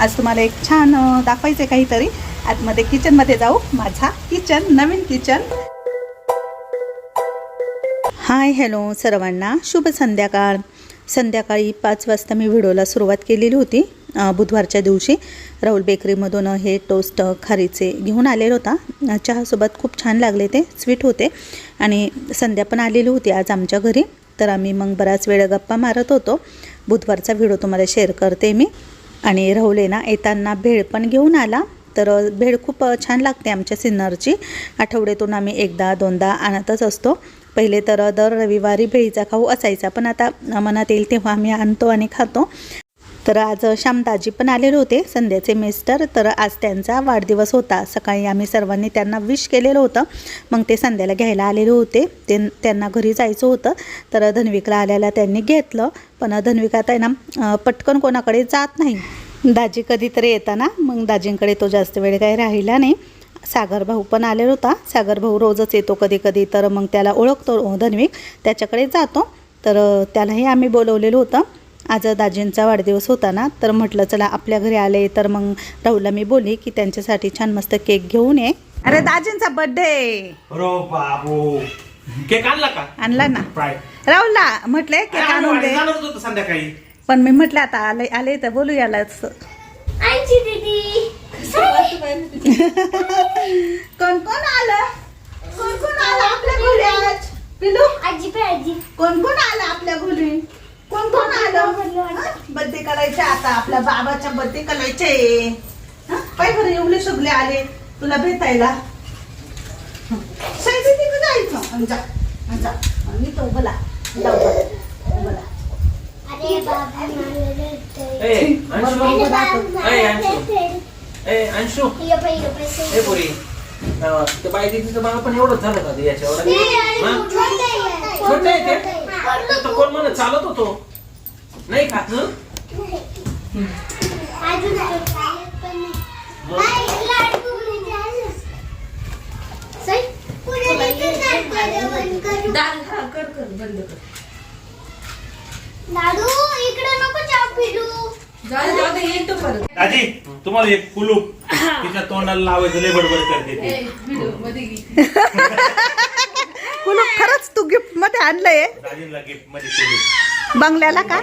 आज तुम्हाला एक छान दाखवायचं आहे काहीतरी. आतमध्ये किचनमध्ये जाऊ. माझा किचन, नवीन किचन. हाय हॅलो सर्वांना, शुभ संध्याकाळ. संध्याकाळी 5 वाजता मी व्हिडिओला सुरुवात केलेली होती. बुधवारच्या दिवशी राहुल बेकरीमधून हे टोस्ट खारीचे घेऊन आलेलं होता. चहासोबत खूप छान लागले, ते स्वीट होते. आणि संध्या पण आलेली होती आज आमच्या घरी. तर आम्ही मग बराच वेळ गप्पा मारत होतो. बुधवारचा व्हिडिओ तुम्हाला शेअर करते मी. आणि राहुल आहे ना येताना भेळ पण घेऊन आला. तर भेळ खूप छान लागते आमच्या सिन्नरची. आठवड्यातून आम्ही एकदा दोनदा आणतच असतो. पहिले तर दर रविवारी भेळीचा खाऊ असायचा, पण आता मनात येईल तेव्हा आम्ही आणतो आणि खातो. तर आज श्यामदाजी पण आलेले होते, संध्याचे मिस्टर. तर आज त्यांचा वाढदिवस होता. सकाळी आम्ही सर्वांनी त्यांना विश केलेलं होतं. मग ते संध्याला घ्यायला आलेले होते. त्यांना घरी जायचं होतं. तर धन्विकला आल्याला त्यांनी घेतलं. पण धन्विक आता आहे ना पटकन कोणाकडे जात नाही. दाजी कधीतरी येताना, मग दाजींकडे तो जास्त वेळ काही राहिला नाही. सागर भाऊ पण आलेला होता. सागर भाऊ रोजच येतो कधी कधी, तर मग त्याला ओळखतो धन्विक, त्याच्याकडे जातो. तर त्यालाही आम्ही बोलवलेलं होतं. आज दाजींचा वाढदिवस होता ना, तर म्हटलं चला आपल्या घरी आले. तर मग राहुलला मी बोलली की त्यांच्यासाठी छान मस्त केक घेऊन ये. अरे दाजींचा बर्थडे. बाबू केक आणला का? आणला ना. राहुलला म्हटले केक आणून दे. संध्याकाळी पण मी म्हटलं आता आले तर बोलू यालाच. कोण कोण आलं? कोण कोण आलं आपल्या घरी आज? पिलू आजी पे आजी कोण कोण आलं आपल्या घरी? कोण कोण आलं? बर्थडे करायचे आता, आपल्या बाबाचा बर्थडे करायचे. काय बरं एवढे सगळे आले तुला भेटायला. सैदी तिकडे जायचं. जा मी तो बोला बोला. अरे बाबा अंशू ये पैसे हे पुरी ते बाई तिचं बाळ पण एवढंच झालं का ते याच्या एवढं छोटं आहे ते. तर कोण म्हणत चालत होतो नाही खात ना. लाडू इकडे नको चाप फिरू. दाजी तुम्हाला एक कुलूप तिच्या तोंडाला लावायचं लय बडबड करते ती. कुलूप खरंच तू गिफ्ट मध्ये आणलंय? दाजींना गिफ्ट मध्ये कुलूप बंगल्याला का?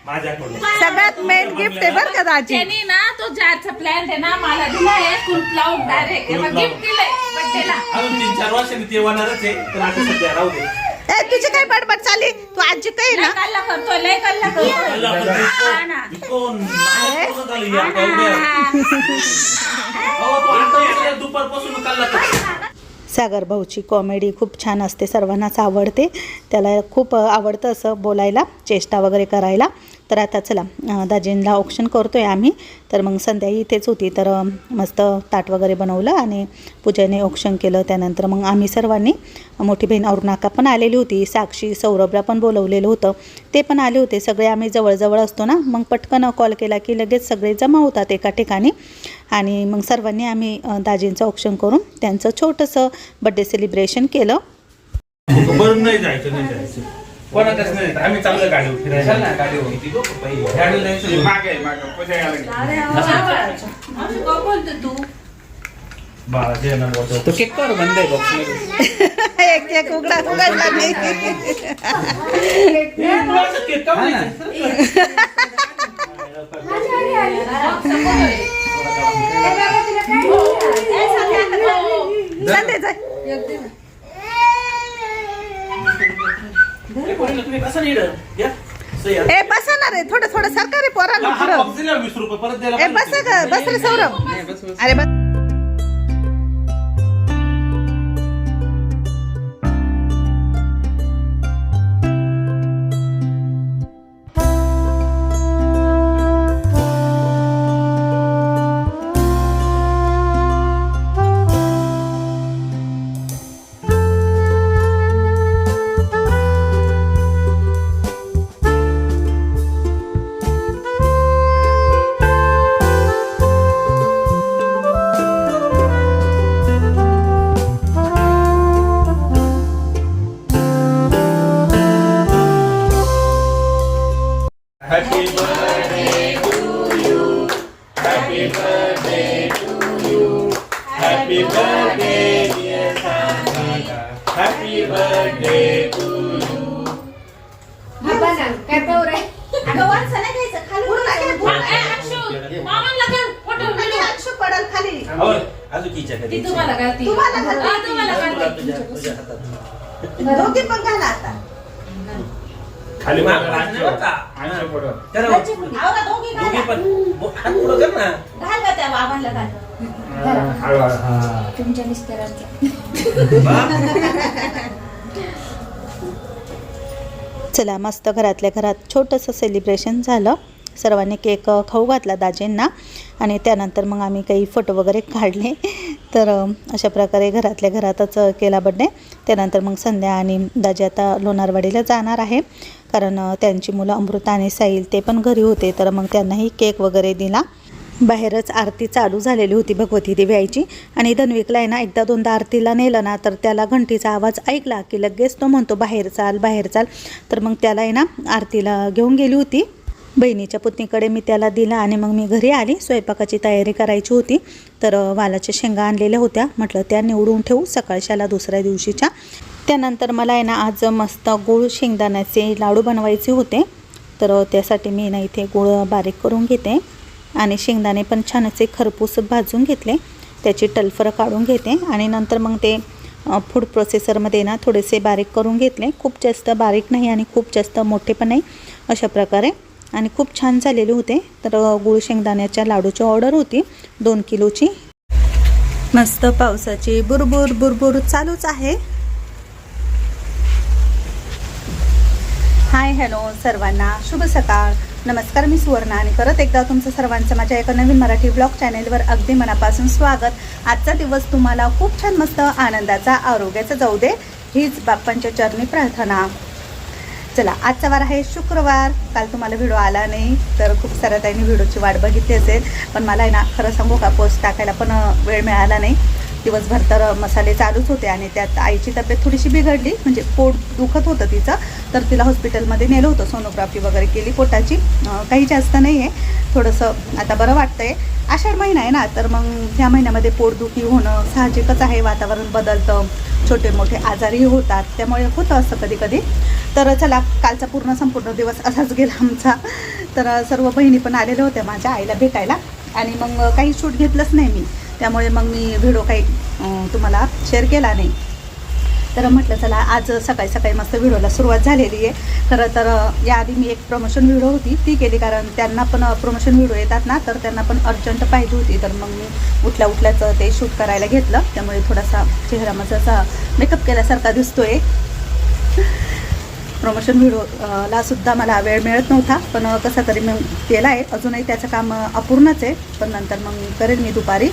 माझ्याकडून सगळ्यात मेन गिफ्ट आहे बरं का दाजी. त्यांनी ना तो जारचा प्लॅन आहे ना मला दिलाय, कुलूप लावून डायरेक्ट गिफ्ट दिलंय बर्थडेला. अजून 3-4 वर्षांनी ते होणारच आहे. तर आता सध्या राहू दे. ए तुझी काय बडबड चालली? तू आजी काही ना कल्ला करतोय, लय कल्ला करतोय. हा ना. दुपारपासून काढला. सागर भाऊची कॉमेडी खूप छान असते, सर्वांनाच आवडते. त्याला खूप आवडतं असं बोलायला, चेष्टा वगैरे करायला. तर आता चला दाजींना ऑप्शन करतोय आम्ही. तर मग संध्या इथेच होती, तर मस्त ताट वगैरे बनवलं आणि पूजेने ऑप्शन केलं. त्यानंतर मग आम्ही सर्वांनी, मोठी बहीण अरुणाका पण आलेली होती, साक्षी सौरभला पण बोलवलेलं होतं, ते पण आले होते. सगळे आम्ही जवळजवळ असतो ना, मग पटकन कॉल केला की लगेच सगळे जमा होतात एका ठिकाणी. आणि मग सर्वांनी आम्ही दाजींचं ऑप्शन करून त्यांचं छोटंसं बड्डे सेलिब्रेशन केलं. बरं नाही जायचं, नाही जायचं कोणाच नाही. आम्ही चांगलं गाडी फिरायला तो केक कर बंद आहे बॉक्स. एक केक उघडला नाही. ए बसा ना रे, थोडं थोडं सरकार रे पोरांना. 20 रुपये परत द्यायला. ए बस ग, बस रे सौरभ. अरे बस. Happy birthday to you. Happy birthday, dear Santa. Happy birthday to you. अगं वाच नाही घ्यायचं खाली उडून लागेल, ए, अक्षु, मामाला कर, फोटो व्हिडिओ. अक्षु पडल खाली. अजून किच्या ती तुम्हाला घालती. तुम्हाला घालती. हा, तुम्हाला घालती. तुझ्या हातात दोघी पण घाला आता. खाली मा- पडा, नाही बरं का? अंश पडा. करा. आवरा दोघी दोघी घाला. पण हात पुढं कर ना. घाल का त्या बाबांना घाल. हळू हळू. हा. तुमच्या मिस्टरांचा चला मस्त घरातल्या घरात छोटंसं सेलिब्रेशन झालं. सर्वांनी केक खाऊ घातला दाजींना आणि त्यानंतर मग आम्ही काही फोटो वगैरे काढले. तर अशा प्रकारे घरातल्या घरातच केला बड्डे. त्यानंतर मग संध्या आणि दाजी आता लोणारवाडीला जाणार आहे, कारण त्यांची मुलं अमृता आणि साहिल ते पण घरी होते. तर मग त्यांनाही केक वगैरे दिला. बाहेरच आरती चालू झालेली होती भगवती देवी आईची, आणि धन्विकला आहे ना एकदा दोनदा आरतीला नेलं ना तर त्याला घंटीचा आवाज ऐकला की लगेच तो म्हणतो बाहेर चाल बाहेर चाल. तर मग त्याला आहे ना आरतीला घेऊन गेली होती. बहिणीच्या पुतणीकडे मी त्याला दिला आणि मग मी घरी आली. स्वयंपाकाची तयारी करायची होती. तर वालाच्या शेंगा आणलेल्या होत्या, म्हटलं त्या निवडून ठेवू सकाळच्याला दुसऱ्या दिवशीच्या. त्यानंतर मला आहे ना आज मस्त गूळ शेंगदाण्याचे लाडू बनवायचे होते. तर त्यासाठी मी ना इथे गूळ बारीक करून घेते आणि शेंगदाणे पण छान असे खरपूस भाजून घेतले. त्याची टलफरं काढून घेते आणि नंतर मग ते फूड प्रोसेसरमध्ये ना थोडेसे बारीक करून घेतले. खूप जास्त बारीक नाही आणि खूप जास्त मोठे पण नाही, अशा प्रकारे. आणि खूप छान झालेले होते. तर गूळ शेंगदाण्याच्या लाडूची ऑर्डर होती 2 किलोची. मस्त पावसाची बुरबुर बुरबुर चालूच आहे. हाय हॅलो सर्वांना, शुभ सकाळ, नमस्कार. मी सुवर्णा आणि परत एकदा तुमचं सर्वांचं माझ्या एका नवीन मराठी ब्लॉग चॅनेलवर अगदी मनापासून स्वागत. आजचा दिवस तुम्हाला खूप छान मस्त आनंदाचा आरोग्याचा जाऊ दे, हीच बाप्पांच्या चरणी प्रार्थना. चला, आजचा वार आहे शुक्रवार. काल तुम्हाला व्हिडिओ आला नाही तर खूप साऱ्या ताईंनी व्हिडिओची वाट बघितली असेल, पण मला आहे ना खरं सांगू का पोस्ट टाकायला पण वेळ मिळाला नाही. दिवसभर तर मसाले चालूच होते आणि त्यात आईची तब्येत थोडीशी बिघडली, म्हणजे पोट दुखत होतं तिचं. तर तिला हॉस्पिटलमध्ये नेलं होतं, सोनोग्राफी वगैरे केली पोटाची. काही जास्त नाही आहे, थोडंसं आता बरं वाटतं आहे. आषाढ महिना आहे ना, तर मग ह्या महिन्यामध्ये पोटदुखी होणं साहजिकच आहे. वातावरण बदलतं, छोटे मोठे आजारही होतात, त्यामुळे होतं असं कधी कधी. तर चला, कालचा संपूर्ण दिवस असाच गेला आमचा. तर सर्व बहिणी पण आलेल्या होत्या माझ्या आईला भेटायला आणि मग काही शूट घेतलंच नाही मी, त्यामुळे मग मी व्हिडिओ काही तुम्हाला शेअर केला नाही. तर म्हटलं चला आज सकाळी सकाळी मस्त व्हिडिओला सुरुवात झालेली आहे. खरं तर याआधी मी एक प्रमोशन व्हिडिओ होती ती केली, कारण त्यांना पण प्रमोशन व्हिडिओ येतात ना, तर त्यांना पण अर्जंट पाहिजे होती. तर मग मी उठल्याच ते शूट करायला घेतलं, त्यामुळे थोडासा चेहरा माझा असा मेकअप केल्यासारखा दिसतोय. प्रमोशन व्हिडिओला सुद्धा मला वेळ मिळत नव्हता, पण कसा तरी मी केला आहे. अजूनही त्याचं काम अपूर्णच आहे, पण नंतर मग करेन मी दुपारी.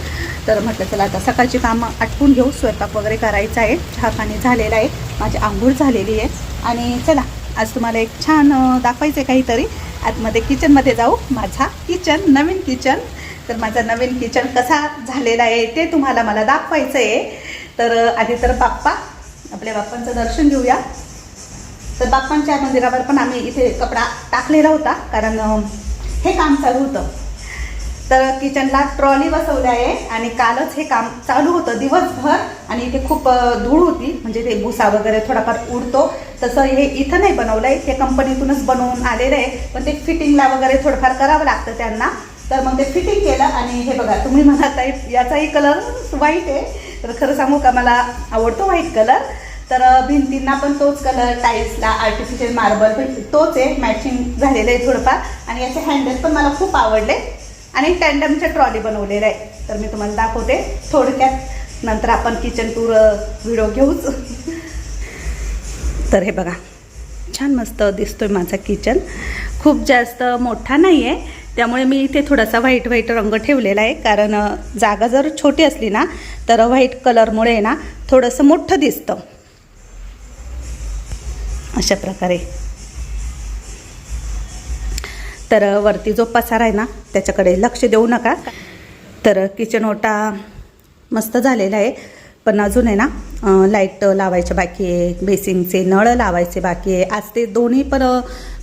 तर म्हटलं चला आता सकाळची कामं आटपून घेऊ. स्वयंपाक वगैरे करायचा आहे, चहा पाणी झालेला आहे, माझी आंघोळ झालेली आहे. आणि चला आज तुम्हाला एक छान दाखवायचं आहे काहीतरी. आतमध्ये किचनमध्ये जाऊ. माझा किचन, नवीन किचन. तर माझा नवीन किचन कसा झालेला आहे ते तुम्हाला मला दाखवायचं आहे. तर आधी तर आपल्या बाप्पांचं दर्शन घेऊया. तर बाप्पांच्या मंदिरावर पण आम्ही इथे कपडा टाकलेला होता, कारण हे काम चालू होतं. तर किचनला ट्रॉली बसवली आहे आणि कालच हे काम चालू होतं दिवसभर. आणि इथे खूप धूळ होती, म्हणजे ते भुसा वगैरे थोडाफार उडतो, तसं हे इथं नाही बनवलं आहे, ते कंपनीतूनच बनवून आलेलं आहे. पण ते फिटिंगला वगैरे थोडंफार करावं लागतं त्यांना. तर मग ते फिटिंग केलं. आणि हे बघा, तुम्ही म्हणत आहे याचाही कलर व्हाईट आहे. तर खरं सांगू का, मला आवडतो व्हाईट कलर. तर भिंतींना पण तोच कलर, टाईल्सला आर्टिफिशियल मार्बल तोच आहे, मॅचिंग झालेलं आहे थोडंफार. आणि याचे हँडल पण मला खूप आवडले. आणि टँडमच्या ट्रॉली बनवलेलं आहे. तर मी तुम्हाला दाखवते थोडक्यात, नंतर आपण किचन टूर व्हिडिओ घेऊच. तर हे बघा, छान मस्त दिसतोय माझा किचन. खूप जास्त मोठा नाही आहे, त्यामुळे मी इथे थोडासा व्हाईट रंग ठेवलेला आहे. कारण जागा जर छोटी असली ना तर व्हाईट कलरमुळे ना थोडंसं मोठं दिसतं, अशा प्रकारे. तर वरती जो पसारा आहे ना त्याच्याकडे लक्ष देऊ नका. तर किचन ओटा मस्त झालेला आहे, पण अजून आहे ना लाईट लावायचे बाकी आहे, बेसिंगचे नळ लावायचे बाकी आहे. आज ते दोन्ही पण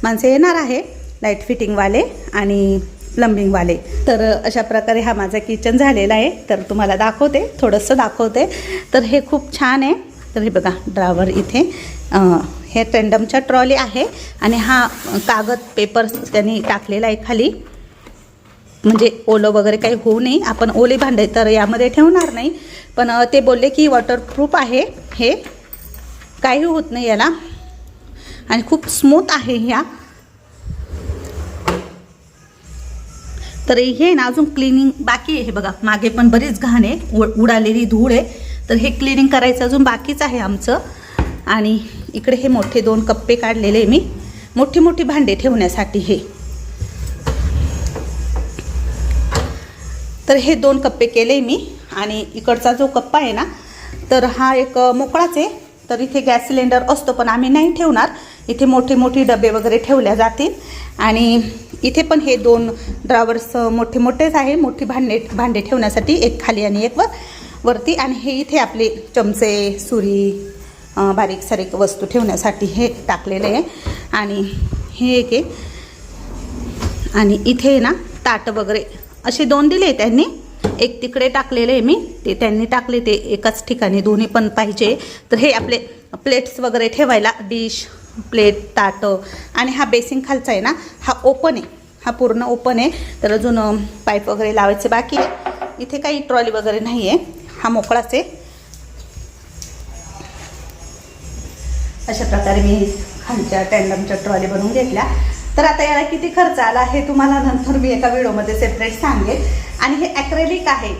माणसे येणार आहे, लाईट फिटिंगवाले आणि प्लंबिंगवाले. तर अशा प्रकारे हा माझा किचन झालेला आहे. तर तुम्हाला दाखवते, थोडंसं दाखवते. तर हे खूप छान आहे. तर हे बघा ड्रावर इथे हे टेंडमच्या ट्रॉली आहे आणि हा कागद पेपर्स त्यांनी टाकलेला आहे खाली, म्हणजे ओलं वगैरे काही होऊ नये. आपण ओले भांडे तर यामध्ये ठेवणार नाही, पण ते बोलले की वॉटरप्रूफ आहे, हे काही होत नाही याला आणि खूप स्मूथ आहे ह्या. तर हे ना अजून क्लिनिंग बाकी आहे. हे बघा मागे पण बरीच घाण आहे, उडालेली धूळ आहे. तर हे क्लिनिंग करायचं अजून बाकीच आहे आमचं. आणि इकडे हे मोठे 2 कप्पे काढलेले मी, मोठी मोठी भांडे ठेवण्यासाठी हे. तर हे 2 कप्पे केले मी. आणि इकडचा जो कप्पा आहे ना, तर हा एक मोकळाच आहे. तर इथे गॅस सिलेंडर असतो, पण आम्ही नाही ठेवणार. इथे मोठे मोठे डबे वगैरे ठेवल्या जातील. आणि इथे पण हे 2 ड्रावर्स मोठे मोठेच आहे, मोठी भांडे ठेवण्यासाठी, एक खाली आणि एक वरती. आणि हे इथे आपले चमचे, सुरी, बारीक सारीक वस्तू ठेवण्यासाठी हे टाकलेले आहे. आणि हे एक आहे. आणि इथे ना ताटं वगैरे असे 2 दिले त्यांनी, एक तिकडे टाकलेले आहे मी, ते त्यांनी टाकले ते एकाच ठिकाणी, दोन्ही पण पाहिजे. तर हे आपले प्लेट्स वगैरे ठेवायला, डिश, प्लेट, ताटं. आणि हा बेसिंग खालचा आहे ना, हा ओपन आहे, हा पूर्ण ओपन आहे. तर अजून पाईप वगैरे लावायचे बाकी आहे. इथे काही ट्रॉली वगैरे नाही आहे, हा मोकळाच आहे. अशा प्रकारे मी खालच्या टँडमच्या ट्रॉली बनवून घेतल्या. तर आता याला किती खर्च आला हे तुम्हाला नंतर मी एका व्हिडिओमध्ये सेपरेट सांगेल. आणि हे ॲक्रेलिक आहे.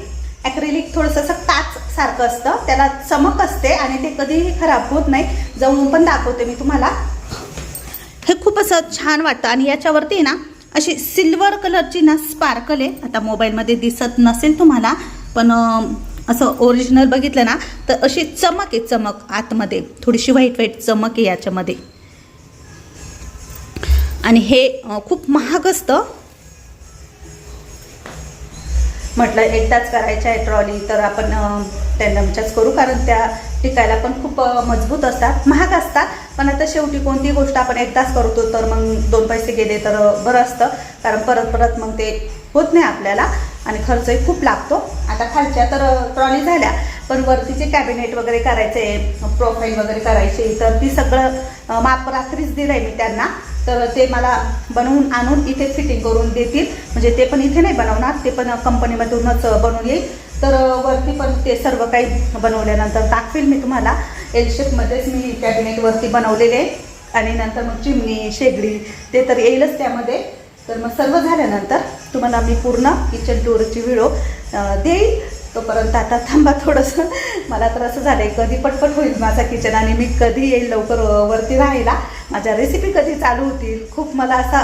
ॲक्रेलिक थोडंसं असं काच सारखं असतं, त्याला चमक असते आणि ते कधीही खराब होत नाही. जवळून पण दाखवते मी तुम्हाला. हे खूप असं छान वाटतं. आणि याच्यावरती ना अशी सिल्वर कलरची ना स्पार्कल आहे. आता मोबाईलमध्ये दिसत नसेल तुम्हाला, पण असं ओरिजिनल बघितलं ना तर अशी चमक आहे, चमक आतमध्ये थोडीशी व्हाईट व्हाईट चमक आहे याच्यामध्ये. आणि हे खूप महाग असतं. म्हटलं एकदाच करायचं आहे ट्रॉली, तर आपण टँडमच्याच करू, कारण त्या टिकायला पण खूप मजबूत असतात, महाग असतात. पण आता शेवटी कोणती गोष्ट आपण एकदाच करतो, तर मग 2 पैसे गेले तर बरं असतं, कारण परत परत मग ते होत नाही आपल्याला आणि खर्चही खूप लागतो. आता खालच्या तर ट्रॉली झाल्या, पण वरतीचे कॅबिनेट वगैरे करायचे, प्रोफाईल वगैरे करायचे, तर ती सगळं माप रात्रीच दिलं आहे मी त्यांना. तर ते मला बनवून आणून इथे फिटिंग करून देतील. म्हणजे ते पण इथे नाही बनवणार, ते पण कंपनीमधूनच बनवून येईल. तर वरती पण ते सर्व काही बनवल्यानंतर दाखवेल मी तुम्हाला. एल शेपमध्येच मी कॅबिनेट वरती बनवलेले आहे. आणि नंतर मग चिमणी, शेगडी ते तर येईलच त्यामध्ये. तर मग सर्व झाल्यानंतर तुम्हाला मी पूर्ण किचन टूरची व्हिडिओ देईल. तोपर्यंत आता थांबा थोडंसं. मला तर असं झालं आहे कधी पटपट होईल माझा किचन आणि मी कधी येईल लवकर वरती राहायला, माझ्या रेसिपी कधी चालू होतील. खूप मला असा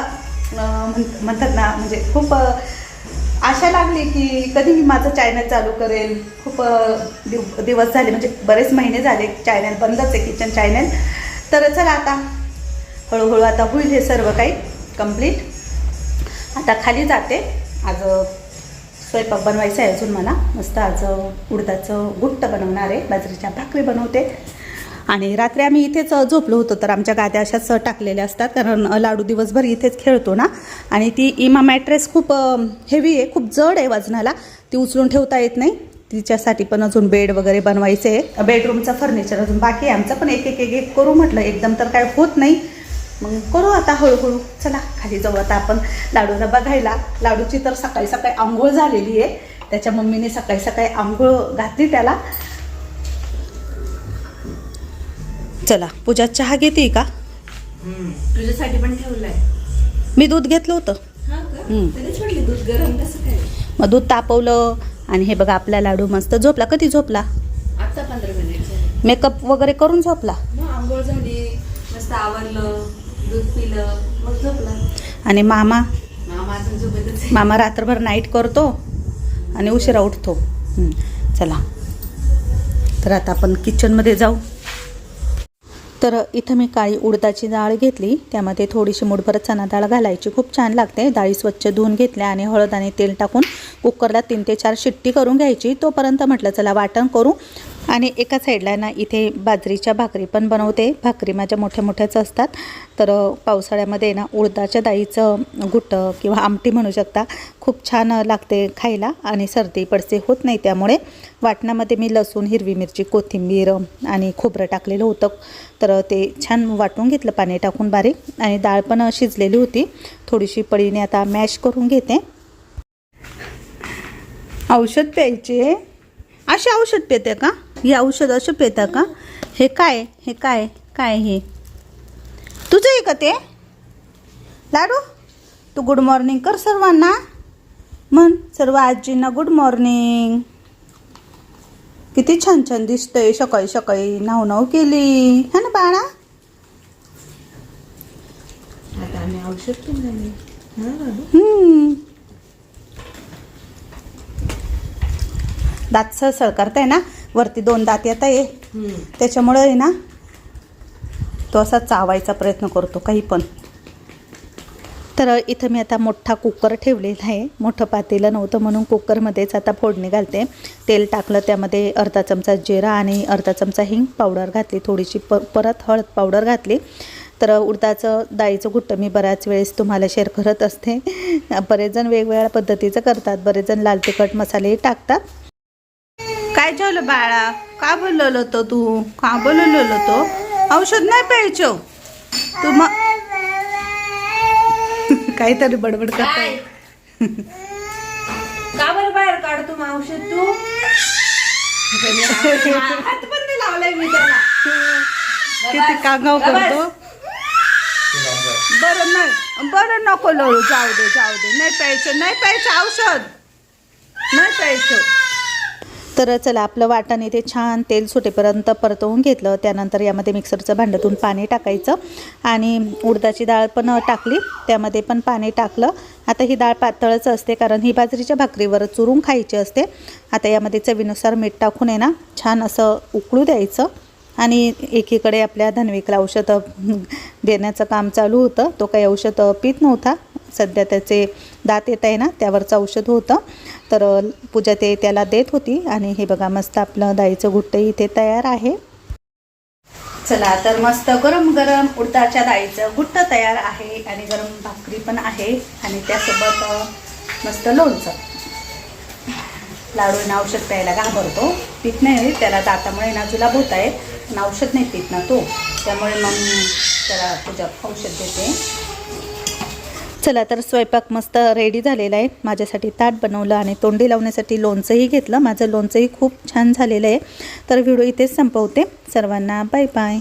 म्हणतात ना, म्हणजे खूप आशा लागली की कधी मी माझं चॅनल चालू करेल. खूप दिवस झाले, म्हणजे बरेच महिने झाले चॅनल बंदच आहे, किचन चॅनल. तर चला आता हळूहळू आता होईल हे सर्व काही कंप्लीट. आता खाली जाते. आज स्वयंपाक बनवायचा आहे अजून मला. मस्त आज उडदाचं गुट्ट बनवणार आहे, बाजरीच्या भाकरी बनवते. आणि रात्री आम्ही इथेच झोपलो होतो, तर आमच्या गाद्या अशाच टाकलेल्या असतात, कारण लाडू दिवसभर इथेच खेळतो ना. आणि ती इमा मॅट्रेस खूप हेवी आहे, खूप जड आहे वजनाला, ती उचलून ठेवता येत नाही. तिच्यासाठी पण अजून बेड वगैरे बनवायचे आहे. बेडरूमचं फर्निचर अजून बाकी आहे आमचं, पण एक एक एक करू म्हटलं, एकदम तर काय होत नाही, मग करू आता हळूहळू. चला खाली जाऊ आता आपण लाडूला बघायला. लाडूची तर सकाळी सकाळी आंघोळ झालेली आहे, त्याच्या मम्मीने सकाळी सकाळी आंघोळ घातली त्याला. चला पूजा चहा घेते का? तुझ्यासाठी पण ठेवलंय मी. दूध घेतलं होतं, दूध गरम कसं काय? मग दूध तापवलं. आणि हे बघा आपला लाडू मस्त झोपला. कधी झोपला? आता 15 मिनिट झाले. मेकअप वगैरे करून झोपला. मग आंघोळ झाली, मस्त आवरलं, दूध पिलं, मग झोपला. आणि मामा अजून झोपतच आहे. मामा रात्रभर नाईट करतो आणि उशिरा उठतो. चला तर आता आपण किचनमध्ये जाऊ. तर इथं मी काळी उडदाची डाळ घेतली, त्यामध्ये थोडीशी मुठभर चणा डाळ घालायची, खूप छान लागते. डाळी स्वच्छ धुवून घेतल्या आणि हळद आणि तेल टाकून कुकरला 3 ते 4 शिट्टी करून घ्यायची. तोपर्यंत म्हटलं चला वाटण करू. आणि एका साईडला ना इथे बाजरीच्या भाकरी पण बनवते. भाकरी माझ्या मोठ्या मोठ्याच असतात. तर पावसाळ्यामध्ये ना उडदाच्या डाळीचं घुटं किंवा आमटी म्हणू शकता, खूप छान लागते खायला आणि सर्दी पडसे होत नाही. त्यामुळे वाटणामध्ये मी लसूण, हिरवी मिरची, कोथिंबीर आणि खोबरं टाकलेलं होतं. तर ते छान वाटून घेतलं पाणी टाकून बारीक, आणि डाळ पण शिजलेली होती. थोडीशी पळीने आता मॅश करून घेते. औषध प्यायचे, असे औषध पिते का? हे औषध असं पिता का? हे काय, हे काय काय हे तुझं आहे का ते? लाडू, तू गुड मॉर्निंग कर सर्वांना. म्हण सर्व आजींना गुड मॉर्निंग. किती छान छान दिसतंय. सकाळी सकाळी नाव नाव केली है ना बाळा? आता आम्ही औषध पण झाले. दात सळसळ करताय ना, वरती 2 दात येत आहे, त्याच्यामुळे आहे ना तो असा चावायचा प्रयत्न करतो काही पण. तर इथं मी आता मोठा कुकर ठेवलेला आहे. मोठं पातेलं नव्हतं म्हणून कुकरमध्येच आता फोडणी घालते. तेल टाकलं, त्यामध्ये अर्धा चमचा जिरा आणि अर्धा चमचा हिंग पावडर घातली, थोडीशी परत हळद पावडर घातली. तर उडदाचं डाळीचं घुट्टं मी बऱ्याच वेळेस तुम्हाला शेअर करत असते. बरेच जण वेगवेगळ्या पद्धतीचं करतात, बरेच जण लाल तिखट मसालेही टाकतात. काय झालं बाळा? का बोलवलं होतं तू? का बोलवलं होतं? औषध नाही प्यायचं तू? मग काहीतरी बडबड करताय. का बरं बाहेर काढतो मग औषध तू? हात पण नाही लावलाय मी त्याला. किती कागाव करतो. बरं नाही, बरं नको लोळू, जाऊ दे जाऊ दे. नाही प्यायचं, नाही प्यायचं औषध, नाही प्यायचं. तर चला, आपलं वाटण इथे छान तेल सुटेपर्यंत परतवून घेतलं. त्यानंतर यामध्ये मिक्सरचं भांड्यातून पाणी टाकायचं आणि उडदाची डाळ पण टाकली, त्यामध्ये पण पाणी टाकलं. आता ही डाळ पातळच असते कारण ही बाजरीच्या भाकरीवर चुरून खायची असते. आता यामध्ये चवीनुसार मीठ टाकून आहे ना छान असं उकळू द्यायचं. आणि एकीकडे आपल्या धन्विकला औषध देण्याचं काम चालू होतं. तो काही औषध पित नव्हता, सध्या त्याचे दात येत आहे ना त्यावरचं औषध होतं. तर पूजा ते त्याला देत होती. आणि हे बघा, मस्त आपलं डाळीचं घुट्टं इथे तयार आहे. चला, तर मस्त गरम गरम उडदाच्या डाळीचं घुट्टं तयार आहे आणि गरम भाकरी पण आहे आणि त्यासोबत मस्त लोणचं. लाडूंना औषध प्यायला घाबरतो, पित नाही, त्याला दातामुळे ना जुलाब होत आहे, पण औषध नाही पित ना तो, त्यामुळे मग त्याला पूजा औषध देते. चला, तर स्वयंपाक मस्त रेडी झालेला आहे. माझ्यासाठी ताट बनवलं आणि तोंडी लावण्यासाठी लोणचंही घेतलं. माझं लोणचंही खूप छान झालेलं आहे. तर व्हिडिओ इथेच संपवते. सर्वांना बाय बाय.